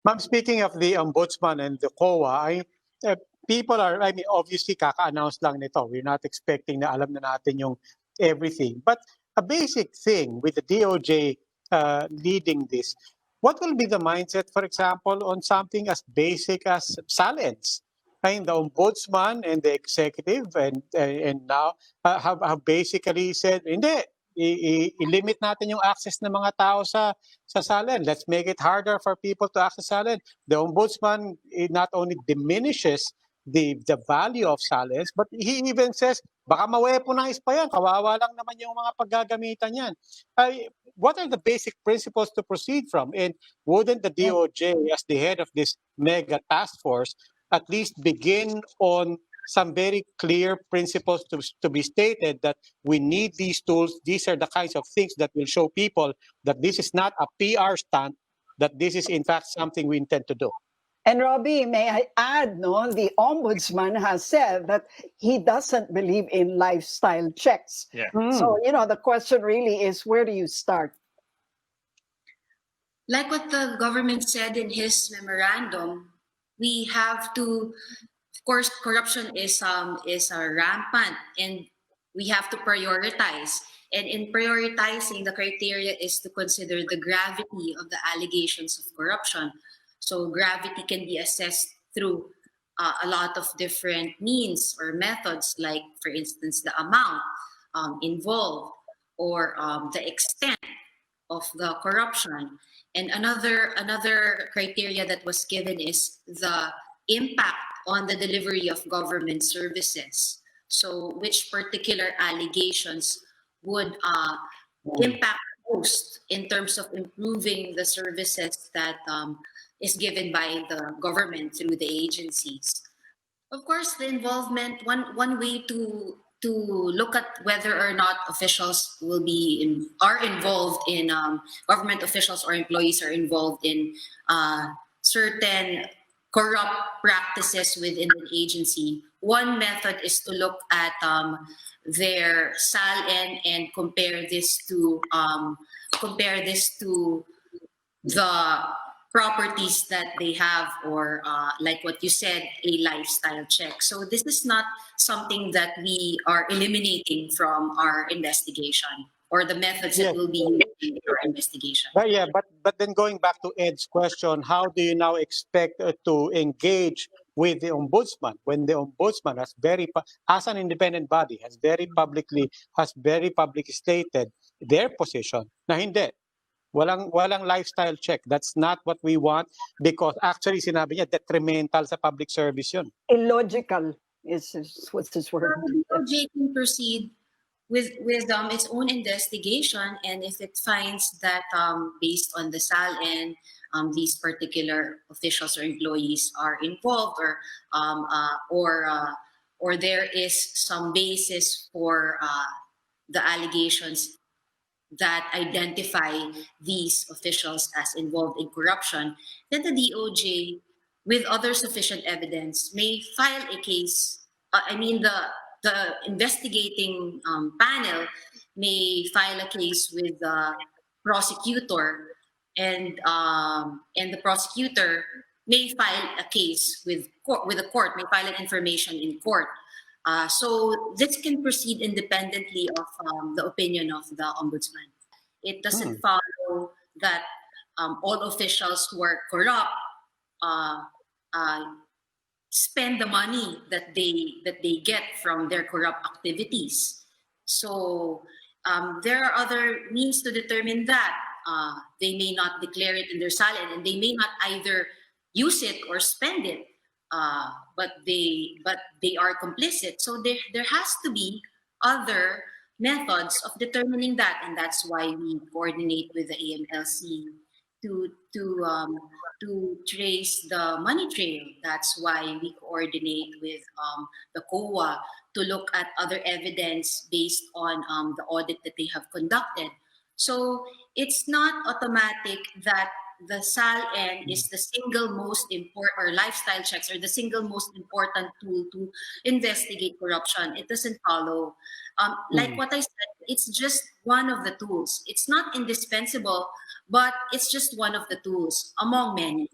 Ma'am, speaking of the ombudsman and the COA, uh, people are, I mean, obviously kaka-announce lang nito. We're not expecting na alam na natin yung everything. But a basic thing with the DOJ leading this, what will be the mindset, for example, on something as basic as SALNs? I mean, the ombudsman and the executive and now have basically said, hindi, i-limit natin yung access ng mga tao sa SALN. Let's make it harder for people to access SALN. The ombudsman not only diminishes the value of SALNs, but he even says, baka ma-weaponize pa yan, kawawa lang naman yung mga paggagamitan yan. What are the basic principles to proceed from? And wouldn't the DOJ, as the head of this mega task force, at least begin on some very clear principles to be stated that we need these tools. These are the kinds of things that will show people that this is not a PR stunt, that this is in fact something we intend to do. And Robbie, may I add, no, the ombudsman has said that he doesn't believe in lifestyle checks. Yeah. So, the question really is, where do you start? Like what the government said in his memorandum, we have to, of course, corruption is rampant, and we have to prioritize. And in prioritizing, the criteria is to consider the gravity of the allegations of corruption. So gravity can be assessed through a lot of different means or methods, like, for instance, the amount involved or the extent of the corruption. And another criteria that was given is the impact on the delivery of government services. So which particular allegations would impact most in terms of improving the services that is given by the government through the agencies. Of course, the involvement, one way to look at whether or not officials are involved in government officials or employees are involved in certain corrupt practices within an agency. One method is to look at their SALN and compare this to the properties that they have, or like what you said, a lifestyle check. So this is not something that we are eliminating from our investigation, or the methods that will be used in our investigation. But then going back to Ed's question, how do you now expect to engage with the ombudsman when the ombudsman has as an independent body has very publicly stated their position na hindi, walang lifestyle check. That's not what we want, because actually sinabi niya detrimental sa public service yun. Illogical is what's his word. The DOJ can proceed with its own investigation, and if it finds that based on the SALN, these particular officials or employees are involved, or there is some basis for the allegations that identify these officials as involved in corruption, then the DOJ, with other sufficient evidence, may file a case. The investigating panel may file a case with the prosecutor, and the prosecutor may file a case with the court, may file an information in court. So this can proceed independently of the opinion of the ombudsman. It doesn't follow that all officials who are corrupt spend the money that they get from their corrupt activities. So there are other means to determine that. They may not declare it in their SALN, and they may not either use it or spend it. But they are complicit. So there has to be other methods of determining that, and that's why we coordinate with the AMLC to trace the money trail. That's why we coordinate with the COA to look at other evidence based on the audit that they have conducted. So it's not automatic that the SALN is the single most important, or lifestyle checks are the single most important tool to investigate corruption. It doesn't follow. Like what I said, it's just one of the tools. It's not indispensable, but it's just one of the tools among many.